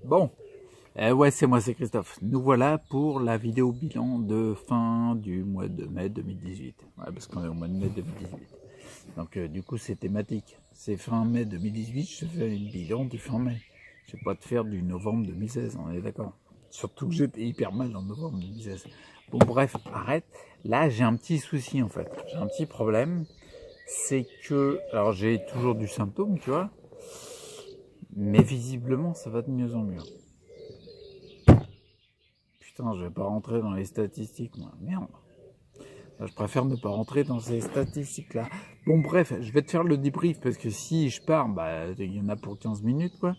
Bon, ouais, c'est moi, c'est Christophe. Nous voilà pour la vidéo bilan de fin du mois de mai 2018. Ouais, parce qu'on est au mois de mai 2018. Donc, du coup, c'est thématique. C'est fin mai 2018, je fais une bilan du fin mai. Je vais pas te faire du novembre 2016, on est d'accord. Surtout que j'étais hyper mal en novembre 2016. Bon, bref, arrête. Là, j'ai un petit souci, en fait. J'ai un petit problème. C'est que, alors, j'ai toujours du symptôme, tu vois. Mais visiblement, ça va de mieux en mieux. Putain, je vais pas rentrer dans les statistiques, moi. Merde. Je préfère ne pas rentrer dans ces statistiques-là. Bon, bref, je vais te faire le débrief, parce que si je pars, bah, il y en a pour 15 minutes, quoi.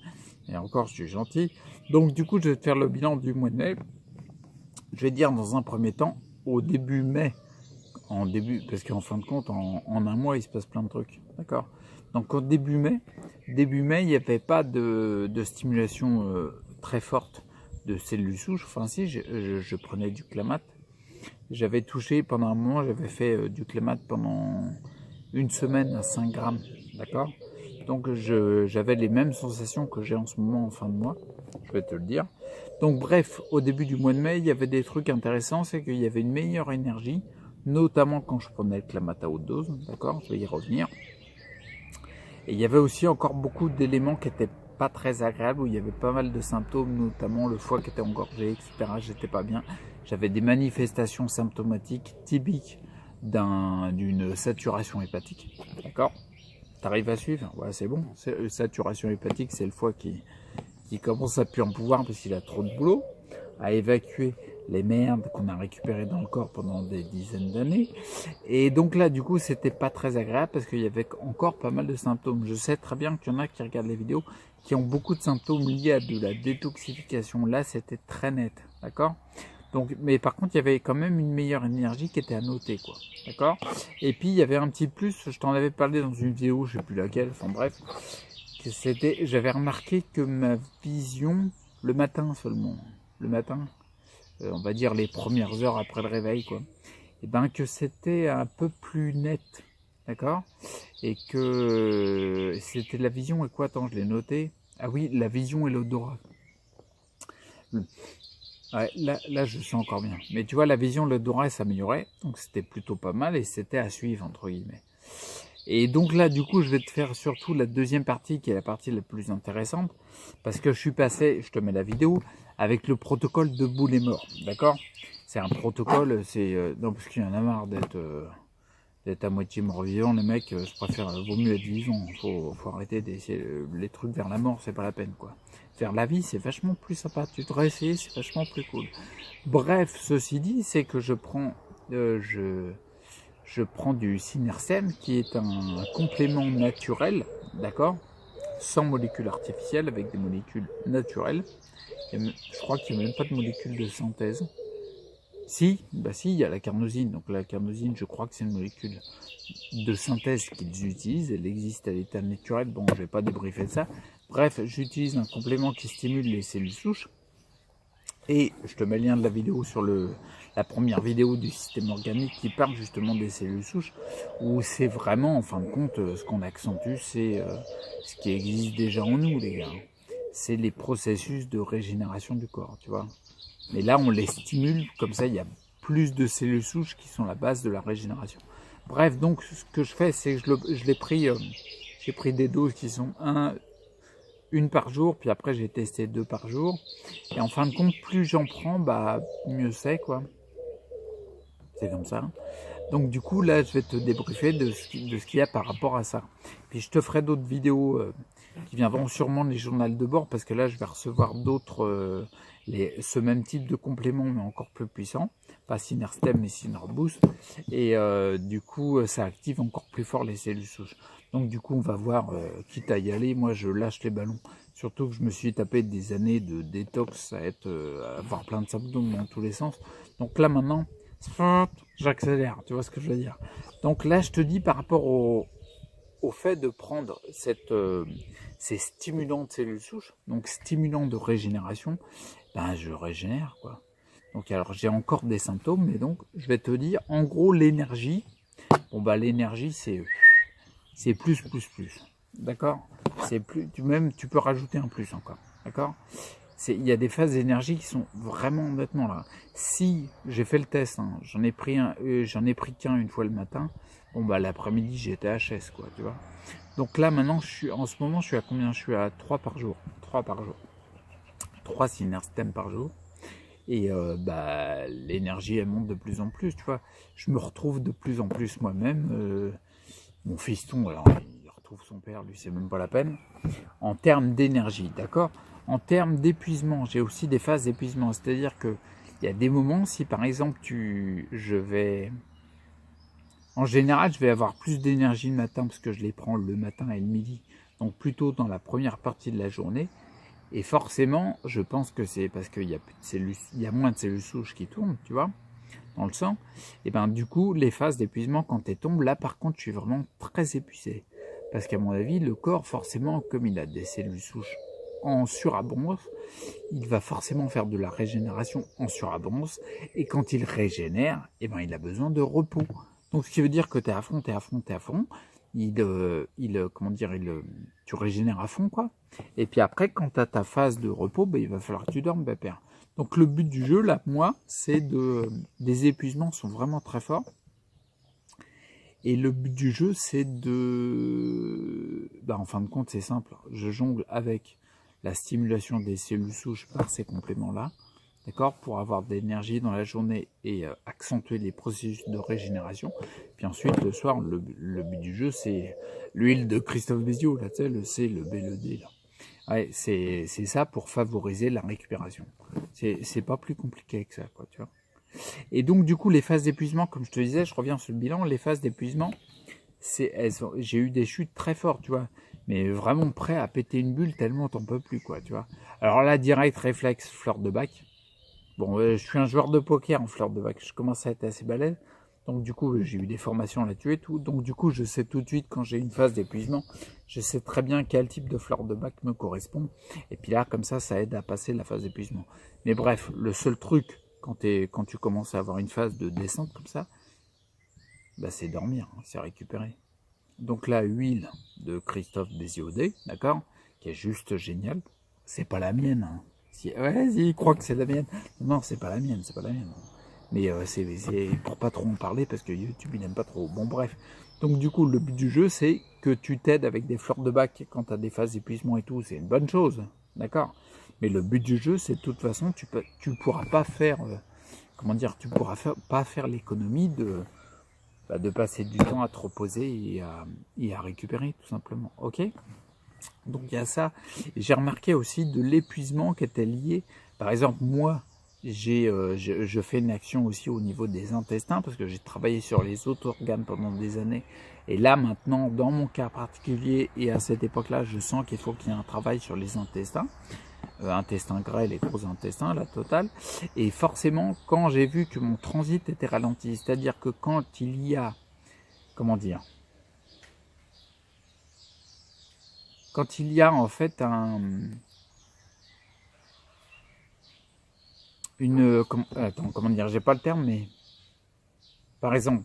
Et encore, je suis gentil. Donc, du coup, je vais te faire le bilan du mois de mai. Je vais te dire, dans un premier temps, au début mai, parce qu'en fin de compte, en un mois, il se passe plein de trucs. D'accord? Donc, au début mai, il n'y avait pas de stimulation très forte de cellules souches. Enfin, si, je prenais du Clamat. J'avais touché pendant un moment, j'avais fait du Clamat pendant une semaine à 5 grammes. D'accord? Donc, j'avais les mêmes sensations que j'ai en ce moment en fin de mois. Je vais te le dire. Donc, bref, au début du mois de mai, il y avait des trucs intéressants. C'est qu'il y avait une meilleure énergie, notamment quand je prenais le Clamat à haute dose. D'accord? Je vais y revenir. Et il y avait aussi encore beaucoup d'éléments qui étaient pas très agréables, où il y avait pas mal de symptômes, notamment le foie qui était engorgé, etc. J'étais pas bien. J'avais des manifestations symptomatiques typiques d'une saturation hépatique. D'accord? T'arrives à suivre? Ouais, c'est bon. Saturation hépatique, c'est le foie qui commence à plus en pouvoir parce qu'il a trop de boulot à évacuer les merdes qu'on a récupérées dans le corps pendant des dizaines d'années. Et donc là, du coup, c'était pas très agréable parce qu'il y avait encore pas mal de symptômes. Je sais très bien qu'il y en a qui regardent les vidéos qui ont beaucoup de symptômes liés à de la détoxification. Là, c'était très net, d'accord? Donc, mais par contre, il y avait quand même une meilleure énergie qui était à noter, quoi. D'accord? Et puis, il y avait un petit plus, je t'en avais parlé dans une vidéo, je sais plus laquelle, enfin bref, j'avais remarqué que ma vision, le matin seulement, le matin, on va dire les premières heures après le réveil, quoi, et ben que c'était un peu plus net, d'accord? Et que c'était la vision et quoi, attends, je l'ai noté. Ah oui, la vision et l'odorat. Ouais, là, je sens encore bien. Mais tu vois, la vision, l'odorat s'améliorait, donc c'était plutôt pas mal et c'était à suivre, entre guillemets. Et donc là, du coup, je vais te faire surtout la deuxième partie, qui est la partie la plus intéressante, parce que je suis passé, je te mets la vidéo, avec le protocole de Boule et Mort, d'accord? C'est un protocole, non, parce qu'il y en a marre d'être à moitié mort-vivant, les mecs, je préfère, vaut mieux être vivant, faut arrêter d'essayer les trucs vers la mort, c'est pas la peine, quoi. Vers la vie, c'est vachement plus sympa, tu devrais essayer, c'est vachement plus cool. Bref, ceci dit, c'est que je prends du Sinersem, qui est un complément naturel, d'accord, sans molécules artificielles, avec des molécules naturelles. Je crois qu'il n'y a même pas de molécules de synthèse. Si, bah si, il y a la carnosine. Donc la carnosine, je crois que c'est une molécule de synthèse qu'ils utilisent. Elle existe à l'état naturel. Bon, je vais pas débriefer de ça. Bref, j'utilise un complément qui stimule les cellules souches. Et je te mets le lien de la vidéo sur la première vidéo du système organique qui parle justement des cellules souches, où c'est vraiment, en fin de compte, ce qu'on accentue, c'est ce qui existe déjà en nous, les gars. C'est les processus de régénération du corps, tu vois. Mais là, on les stimule, comme ça, il y a plus de cellules souches qui sont la base de la régénération. Bref, donc, ce que je fais, c'est que j'ai pris des doses qui sont une par jour, puis après j'ai testé 2 par jour. Et en fin de compte, plus j'en prends, bah mieux c'est, quoi. C'est comme ça. Donc du coup, là, je vais te débriefer de ce qu'il y a par rapport à ça. Puis je te ferai d'autres vidéos qui viendront sûrement les journaux de bord, parce que là, je vais recevoir d'autres, ce même type de complément, mais encore plus puissant. Pas Sinerstem, mais Sinerboost. Et du coup, ça active encore plus fort les cellules souches. Donc du coup, on va voir, quitte à y aller, moi je lâche les ballons. Surtout que je me suis tapé des années de détox, à avoir plein de symptômes dans tous les sens. Donc là maintenant, j'accélère, tu vois ce que je veux dire. Donc là, je te dis par rapport au fait de prendre ces stimulants de cellules souches, donc stimulants de régénération, ben je régénère, quoi. Donc alors j'ai encore des symptômes, mais donc je vais te dire, en gros l'énergie, bon bah l'énergie c'est plus, d'accord? C'est plus, tu peux rajouter un plus encore, d'accord? il y a des phases d'énergie qui sont vraiment honnêtement là. Si j'ai fait le test, hein, j'en ai pris qu'un une fois le matin. Bon bah l'après-midi j'étais HS quoi, tu vois. Donc là maintenant en ce moment je suis à combien? Je suis à 3 par jour. 3 par jour. 3 synerstèmes par jour. Et bah l'énergie elle monte de plus en plus, tu vois. Je me retrouve de plus en plus moi-même. Mon fiston, alors il retrouve son père, lui c'est même pas la peine. En termes d'énergie, d'accord. En termes d'épuisement, j'ai aussi des phases d'épuisement. C'est-à-dire que il y a des moments, si par exemple en général, je vais avoir plus d'énergie le matin parce que je les prends le matin et le midi, donc plutôt dans la première partie de la journée. Et forcément, je pense que c'est parce qu'il y a plus de cellules, il y a moins de cellules souches qui tournent, tu vois, dans le sang. Et ben du coup, les phases d'épuisement quand elles tombent, là par contre, je suis vraiment très épuisé. Parce qu'à mon avis, le corps, forcément, comme il a des cellules souches en surabondance, il va forcément faire de la régénération en surabondance. Et quand il régénère, eh ben, il a besoin de repos. Donc, ce qui veut dire que tu es à fond, tu es à fond, tu es à fond. Tu régénères à fond, quoi. Et puis après, quand tu as ta phase de repos, ben, il va falloir que tu dormes, pépère. Donc, le but du jeu, là, moi, c'est des épuisements sont vraiment très forts. Et le but du jeu, c'est en fin de compte, c'est simple. Je jongle avec la stimulation des cellules souches par ces compléments-là, d'accord, pour avoir de l'énergie dans la journée et accentuer les processus de régénération. Puis ensuite, le soir, le but du jeu, c'est l'huile de Christophe Béziot, là, tu sais, le C, le B, le D, là. Ouais, c'est ça pour favoriser la récupération. C'est pas plus compliqué que ça, quoi, tu vois. Et donc, du coup, les phases d'épuisement, comme je te disais, je reviens sur le bilan, les phases d'épuisement, j'ai eu des chutes très fortes, tu vois, mais vraiment prêt à péter une bulle tellement t'en peux plus, quoi, tu vois. Alors là, direct, réflexe, fleur de bac. Bon, je suis un joueur de poker en fleur de bac, je commence à être assez balèze, donc du coup, j'ai eu des formations là-dessus et tout, donc du coup, je sais tout de suite, quand j'ai une phase d'épuisement, je sais très bien quel type de fleur de bac me correspond, et puis là, comme ça aide à passer la phase d'épuisement. Mais bref, le seul truc, quand tu commences à avoir une phase de descente comme ça, bah c'est dormir, hein, c'est récupérer. Donc la huile de Christophe Béziaudet, d'accord, qui est juste géniale, c'est pas la mienne. Hein. Il croit que c'est la mienne. Non, c'est pas la mienne, c'est pas la mienne. Mais c'est pour pas trop en parler parce que YouTube il n'aime pas trop. Bon bref. Donc du coup le but du jeu c'est que tu t'aides avec des fleurs de bac quand tu as des phases d'épuisement et tout, c'est une bonne chose, d'accord. Mais le but du jeu c'est de toute façon tu pourras pas faire pas faire l'économie de passer du temps à te reposer et à récupérer tout simplement. Ok. Donc il y a ça. J'ai remarqué aussi de l'épuisement qui était lié. Par exemple, moi, je fais une action aussi au niveau des intestins parce que j'ai travaillé sur les autres organes pendant des années. Et là, maintenant, dans mon cas particulier et à cette époque-là, je sens qu'il faut qu'il y ait un travail sur les intestins. Intestin grêle, les gros intestins, la totale. Et forcément, quand j'ai vu que mon transit était ralenti, c'est-à-dire que quand il y a, comment dire, quand il y a en fait comment dire, j'ai pas le terme, mais par exemple,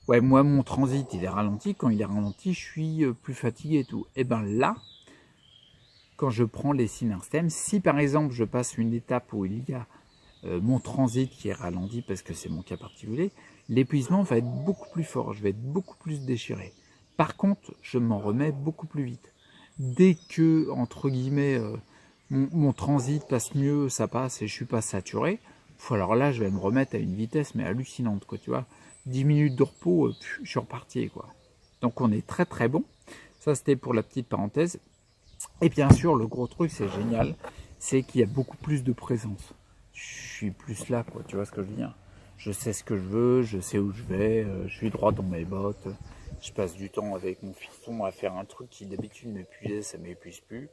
ouais, moi mon transit il est ralenti, quand il est ralenti, je suis plus fatigué et tout. Et ben là, quand je prends les synerstèmes, si par exemple je passe une étape où il y a mon transit qui est ralenti parce que c'est mon cas particulier, l'épuisement va être beaucoup plus fort, je vais être beaucoup plus déchiré. Par contre, je m'en remets beaucoup plus vite. Dès que, entre guillemets, mon transit passe mieux, ça passe et je suis pas saturé, alors là, je vais me remettre à une vitesse mais hallucinante, quoi, tu vois. 10 minutes de repos, je suis reparti, quoi. Donc on est très très bon. Ça, c'était pour la petite parenthèse. Et bien sûr, le gros truc, c'est génial, c'est qu'il y a beaucoup plus de présence. Je suis plus là, quoi, tu vois ce que je veux dire. Je sais ce que je veux, je sais où je vais, je suis droit dans mes bottes. Je passe du temps avec mon fiston à faire un truc qui d'habitude m'épuisait, ça m'épuise plus.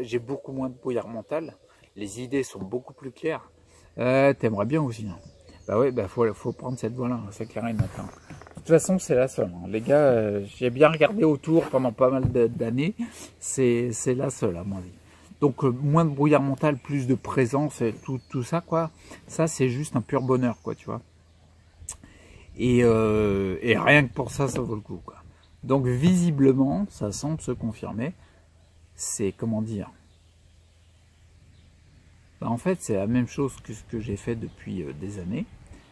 J'ai beaucoup moins de brouillard mental. Les idées sont beaucoup plus claires. T'aimerais bien aussi. Hein. Bah ouais, faut prendre cette voie-là, hein, c'est clair et net. Hein. De toute façon, c'est la seule. Hein. Les gars, j'ai bien regardé autour pendant pas mal d'années. C'est la seule, à mon avis. Donc, moins de brouillard mental, plus de présence, et tout ça, quoi. Ça, c'est juste un pur bonheur, quoi, tu vois. Et rien que pour ça, ça vaut le coup, quoi. Donc, visiblement, ça semble se confirmer. C'est, comment dire, Bah, en fait, c'est la même chose que ce que j'ai fait depuis des années,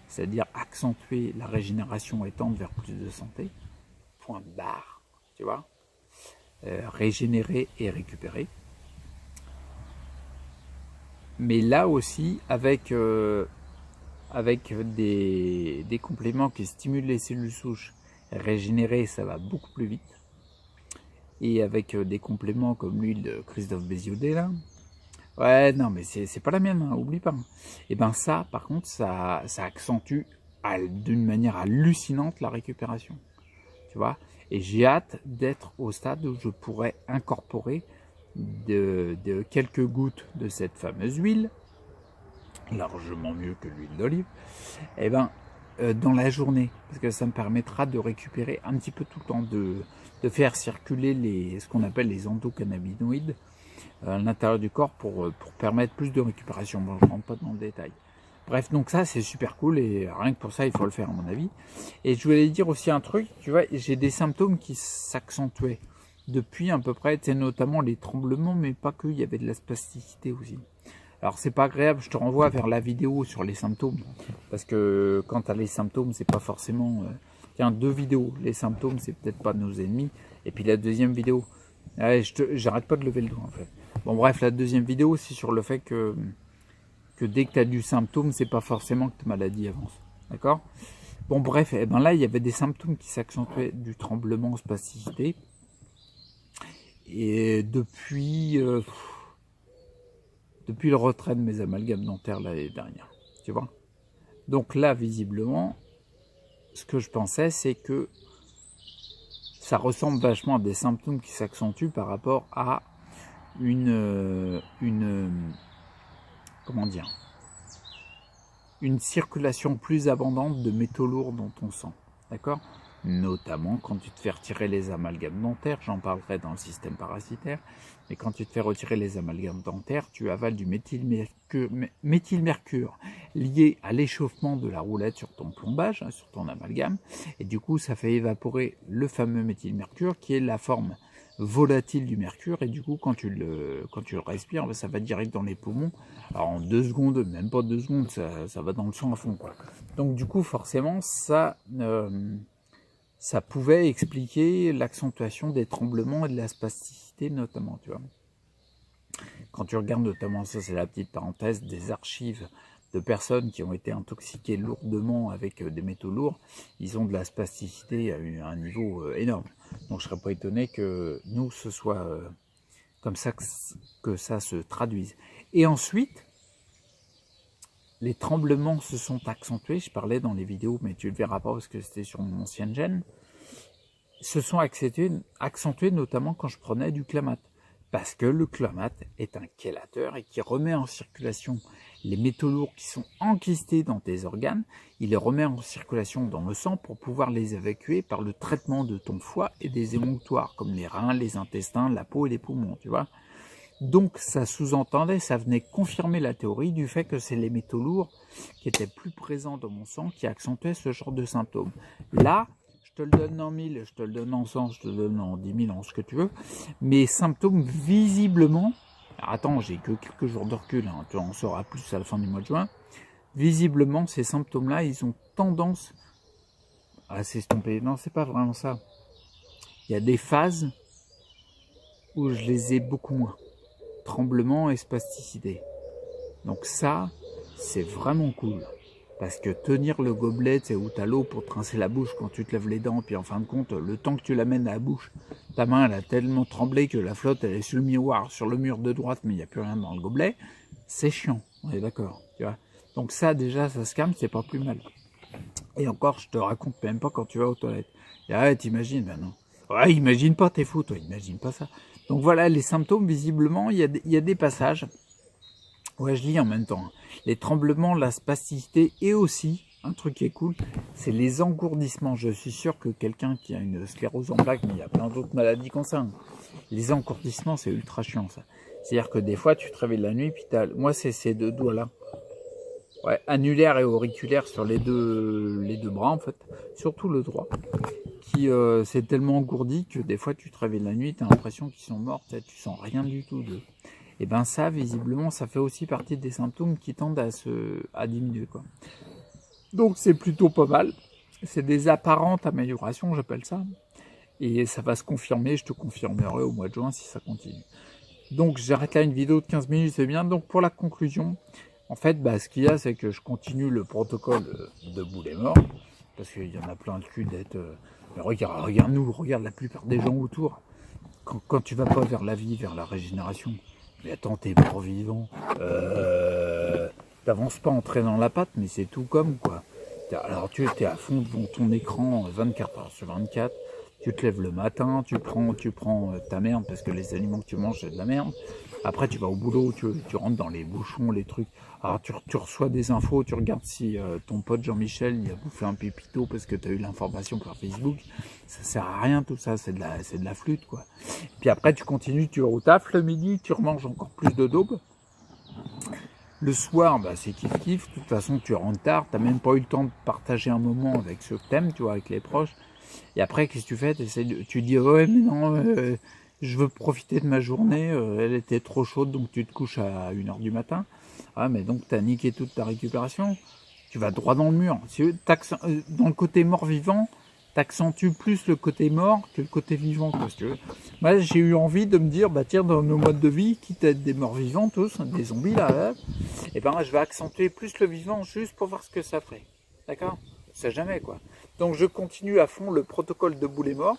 c'est-à-dire accentuer la régénération et tendre vers plus de santé, point barre, tu vois, régénérer et récupérer. Mais là aussi, avec des compléments qui stimulent les cellules souches, régénérer, ça va beaucoup plus vite. Et avec des compléments comme l'huile de Christophe Béziaudet, là, ouais, non, mais c'est pas la mienne, hein, oublie pas. Et ben ça, par contre, ça accentue d'une manière hallucinante la récupération, tu vois. Et j'ai hâte d'être au stade où je pourrais incorporer de quelques gouttes de cette fameuse huile, largement mieux que l'huile d'olive, et ben dans la journée, parce que ça me permettra de récupérer un petit peu tout le temps, de faire circuler ce qu'on appelle les endocannabinoïdes à l'intérieur du corps pour permettre plus de récupération. Bon, je ne rentre pas dans le détail. Bref, donc ça c'est super cool et rien que pour ça il faut le faire à mon avis. Et je voulais dire aussi un truc, tu vois, j'ai des symptômes qui s'accentuaient depuis à peu près, tu sais, notamment les tremblements, mais pas que, il y avait de la spasticité aussi. Alors c'est pas agréable, je te renvoie vers la vidéo sur les symptômes, parce que quand tu as les symptômes, c'est pas forcément... Tiens, 2 vidéos, les symptômes c'est peut-être pas nos ennemis, et puis la deuxième vidéo, ouais, j'arrête pas de lever le doigt en fait. Bon bref, la deuxième vidéo c'est sur le fait que dès que tu as du symptôme, c'est pas forcément que ta maladie avance, d'accord? Bon bref, et ben là il y avait des symptômes qui s'accentuaient du tremblement, spasticité, et depuis le retrait de mes amalgames dentaires l'année dernière, tu vois. Donc là, visiblement, ce que je pensais, c'est que ça ressemble vachement à des symptômes qui s'accentuent par rapport à comment dire, une circulation plus abondante de métaux lourds dans ton sang, d'accord? Notamment quand tu te fais retirer les amalgames dentaires, j'en parlerai dans le système parasitaire, mais quand tu te fais retirer les amalgames dentaires, tu avales du méthylmercure lié à l'échauffement de la roulette sur ton plombage, sur ton amalgame, et du coup ça fait évaporer le fameux méthylmercure qui est la forme volatile du mercure, et du coup quand tu le respires, ça va direct dans les poumons. Alors en 2 secondes, même pas 2 secondes, ça va dans le sang à fond, quoi. Donc du coup forcément ça pouvait expliquer l'accentuation des tremblements et de la spasticité notamment, tu vois. Quand tu regardes notamment, ça c'est la petite parenthèse, des archives de personnes qui ont été intoxiquées lourdement avec des métaux lourds, ils ont de la spasticité à un niveau énorme. Donc je ne serais pas étonné que nous, ce soit comme ça que ça se traduise. Et ensuite, les tremblements se sont accentués, je parlais dans les vidéos, mais tu ne le verras pas parce que c'était sur mon ancienne chaîne, se sont accentués notamment quand je prenais du Clamat. Parce que le Clamat est un chélateur et qui remet en circulation les métaux lourds qui sont enquistés dans tes organes, il les remet en circulation dans le sang pour pouvoir les évacuer par le traitement de ton foie et des émonctoires, comme les reins, les intestins, la peau et les poumons, tu vois. Donc ça sous-entendait, ça venait confirmer la théorie du fait que c'est les métaux lourds qui étaient plus présents dans mon sang qui accentuaient ce genre de symptômes. Là, je te le donne en 1000, je te le donne en 100, je te le donne en 10 000, en ce que tu veux, mes symptômes visiblement, attends, j'ai que quelques jours de recul, hein, tu en sauras plus à la fin du mois de juin, visiblement ces symptômes-là, ils ont tendance à s'estomper. Non, c'est pas vraiment ça. Il y a des phases où je les ai beaucoup moins. Tremblement et spasticité. Donc ça, c'est vraiment cool. Parce que tenir le gobelet, c'est où t'as l'eau pour te rincer la bouche quand tu te lèves les dents, puis en fin de compte, le temps que tu l'amènes à la bouche, ta main elle a tellement tremblé que la flotte elle est sur le miroir, sur le mur de droite, mais il n'y a plus rien dans le gobelet, c'est chiant, on est d'accord, tu vois. Donc ça déjà, ça se calme, c'est pas plus mal. Et encore, je te raconte même pas quand tu vas aux toilettes. Ah, t'imagines, ben non. Ouais, imagine pas, t'es fou, toi, imagine pas ça. Donc voilà, les symptômes, visiblement, il y a des passages. Ouais, je lis en même temps. Les tremblements, la spasticité et aussi, un truc qui est cool, c'est les engourdissements. Je suis sûr que quelqu'un qui a une sclérose en plaques, mais il y a plein d'autres maladies comme ça. Les engourdissements, c'est ultra chiant, ça. C'est-à-dire que des fois, tu te réveilles la nuit, puis moi, c'est ces 2 doigts-là. Ouais, annulaire et auriculaire sur les deux bras, en fait. Surtout le droit. Qui c'est tellement engourdi que des fois, tu te réveilles la nuit, tu as l'impression qu'ils sont morts, tu sens rien du tout d'eux. Et ben ça, visiblement, ça fait aussi partie des symptômes qui tendent à diminuer, quoi. Donc c'est plutôt pas mal. C'est des apparentes améliorations, j'appelle ça. Et ça va se confirmer, je te confirmerai au mois de juin si ça continue. Donc j'arrête là une vidéo de 15 minutes, c'est bien. Donc pour la conclusion, en fait, ce qu'il y a, c'est que je continue le protocole de boulet mort, parce qu'il y en a plein de cul d'être... Mais regarde-nous, regarde la plupart des gens autour. Quand tu vas pas vers la vie, vers la régénération, mais attends, t'es mort vivant. T'avances pas en traînant la patte, mais c'est tout comme, quoi. Alors tu es à fond devant ton écran 24 heures sur 24, tu te lèves le matin, tu prends ta merde, parce que les aliments que tu manges, c'est de la merde. Après, tu vas au boulot, tu rentres dans les bouchons, les trucs. Alors, tu reçois des infos, tu regardes si ton pote Jean-Michel, il a bouffé un pépito parce que tu as eu l'information par Facebook. Ça sert à rien, tout ça, c'est de la flûte, quoi. Puis après, tu continues, tu au taf le midi, tu remanges encore plus de daube. Le soir, c'est kiff-kiff. De toute façon, tu rentres tard, tu n'as même pas eu le temps de partager un moment avec ceux que t'aimes, tu vois, avec les proches. Et après, qu'est-ce que tu fais? Tu dis, ouais, mais non, je veux profiter de ma journée, elle était trop chaude, donc tu te couches à 1h du matin. Ah, mais donc tu as niqué toute ta récupération. Tu vas droit dans le mur. Dans le côté mort-vivant, t'accentues plus le côté mort que le côté vivant, quoi, si tu veux. Moi, j'ai eu envie de me dire, tiens, dans nos modes de vie, quitte à être des morts-vivants tous, des zombies là, et je vais accentuer plus le vivant juste pour voir ce que ça fait. D'accord? On sait jamais, quoi. Donc je continue à fond le protocole de boulet mort,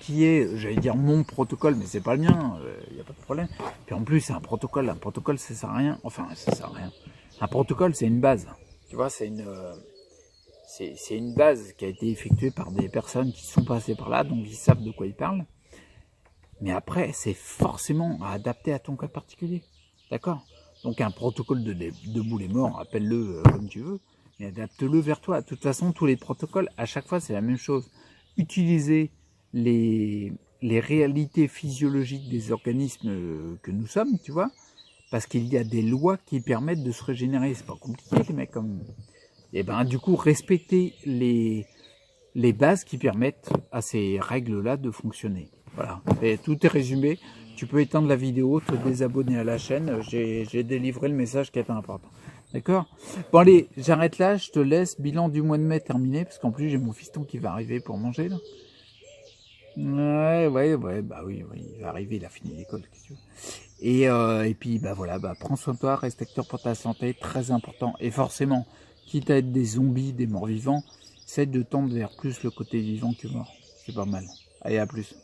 qui est, j'allais dire mon protocole, mais c'est pas le mien, il n'y a pas de problème. Puis en plus, c'est un protocole ça sert à rien, enfin, ça sert à rien. Un protocole, c'est une base, tu vois, c'est une base qui a été effectuée par des personnes qui sont passées par là, donc ils savent de quoi ils parlent. Mais après, c'est forcément à adapter à ton cas particulier, d'accord? Donc un protocole de boulet mort, appelle-le comme tu veux, mais adapte-le vers toi. De toute façon, tous les protocoles, à chaque fois, c'est la même chose. Utiliser les réalités physiologiques des organismes que nous sommes, tu vois, parce qu'il y a des lois qui permettent de se régénérer. C'est pas compliqué, les mecs, comme... Et du coup, respecter les bases qui permettent à ces règles-là de fonctionner. Voilà, et tout est résumé. Tu peux éteindre la vidéo, te désabonner à la chaîne. J'ai délivré le message qui était important. D'accord? Bon allez, j'arrête là, je te laisse. Bilan du mois de mai terminé, parce qu'en plus j'ai mon fiston qui va arriver pour manger là. Ouais, oui, il va arriver, il a fini l'école, qu'est-ce que tu veux. Et puis voilà, prends soin de toi, reste acteur pour ta santé, très important. Et forcément, quitte à être des zombies, des morts vivants, essaie de tendre vers plus le côté vivant que mort. C'est pas mal. Allez, à plus.